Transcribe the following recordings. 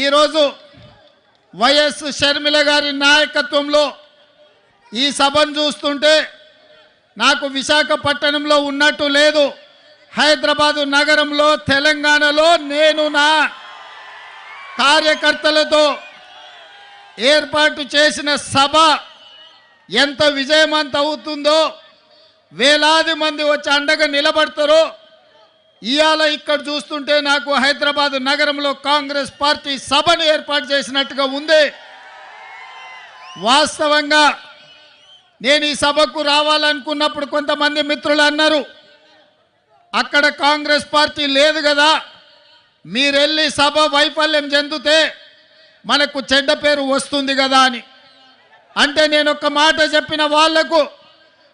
ఈరోజు వైఎస్ షర్మిల గారి నాయకత్వంలో ఈ సభను చూస్తుంటే నాకు విశాఖపట్నంలో ఉన్నట్టు లేదు. హైదరాబాదు నగరంలో తెలంగాణలో నేను నా కార్యకర్తలతో ఏర్పాటు చేసిన సభ ఎంత విజయవంతం అవుతుందో, వేలాది మంది వచ్చి అండగా నిలబడతారో ఇవాళ ఇక్కడ చూస్తుంటే నాకు హైదరాబాదు నగరంలో కాంగ్రెస్ పార్టీ సభను ఏర్పాటు చేసినట్టుగా ఉంది. వాస్తవంగా నేను ఈ సభకు రావాలనుకున్నప్పుడు కొంతమంది మిత్రులు అన్నారు, అక్కడ కాంగ్రెస్ పార్టీ లేదు కదా, మీరెళ్ళి సభ వైఫల్యం చెందితే మనకు చెడ్డ పేరు వస్తుంది కదా అని. అంటే నేను ఒక మాట చెప్పిన వాళ్లకు,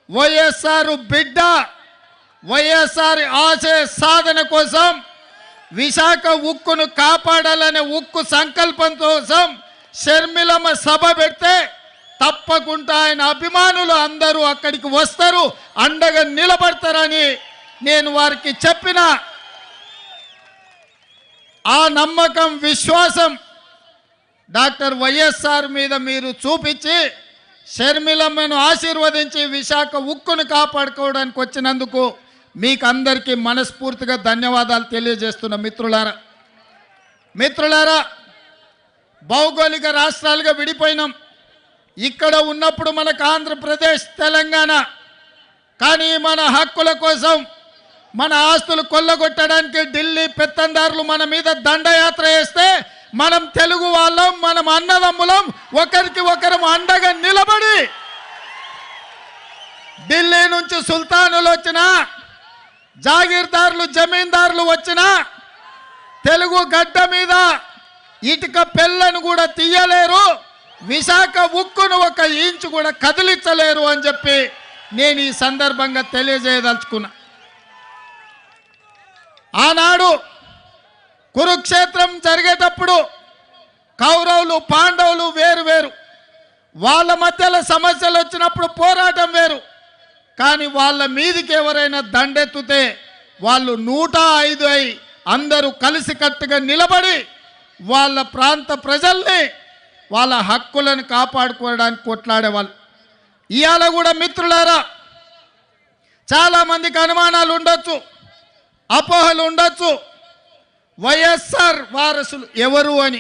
వైఎస్ఆర్ బిడ్డ వైఎస్ఆర్ ఆశయ సాధన కోసం విశాఖ ఉక్కును కాపాడాలనే ఉక్కు సంకల్పం కోసం షర్మిలమ్మ సభ పెడితే తప్పకుండా ఆయన అభిమానులు అందరూ అక్కడికి వస్తారు, అండగా నిలబడతారని నేను వారికి చెప్పిన ఆ నమ్మకం విశ్వాసం డాక్టర్ వైఎస్ఆర్ మీద మీరు చూపించి షర్మిలమ్మను ఆశీర్వదించి విశాఖ ఉక్కును కాపాడుకోవడానికి వచ్చినందుకు మీకు అందరికీ మనస్ఫూర్తిగా ధన్యవాదాలు తెలియజేస్తున్న మిత్రులారా, భౌగోళిక రాష్ట్రాలుగా విడిపోయినాం. ఇక్కడ ఉన్నప్పుడు మనకు ఆంధ్రప్రదేశ్, తెలంగాణ. కానీ మన హక్కుల కోసం, మన ఆస్తులు కొల్లగొట్టడానికి ఢిల్లీ పెత్తందారులు మన మీద దండయాత్ర చేస్తే మనం తెలుగు వాళ్ళం, మనం అన్నదమ్ములం, ఒకరికి ఒకరం అండగా నిలబడి ఢిల్లీ నుంచి సుల్తానులు వచ్చినా, జాగీర్దారులు, జమీందారులు వచ్చినా తెలుగు గడ్డ మీద ఇటుక పెళ్ళను కూడా తీయలేరు, విశాఖ ఉక్కును ఒక ఇంచు కూడా కదిలించలేరు అని చెప్పి నేను ఈ సందర్భంగా తెలియజేయదలుచుకున్నా. ఆనాడు కురుక్షేత్రం జరిగేటప్పుడు కౌరవులు, పాండవులు వేరు వేరు, వాళ్ళ మధ్యలో సమస్యలు వచ్చినప్పుడు పోరాటం వేరు. కానీ వాళ్ళ మీదికి ఎవరైనా దండెత్తితే వాళ్ళు 105 అయి అందరూ కలిసికట్టుగా నిలబడి వాళ్ళ ప్రాంత ప్రజల్ని, వాళ్ళ హక్కులను కాపాడుకోవడానికి కొట్లాడేవాళ్ళు. ఇవాళ కూడా మిత్రులారా, చాలామందికి అనుమానాలు ఉండొచ్చు, అపోహలు ఉండొచ్చు, వైఎస్ఆర్ వారసులు ఎవరు అని.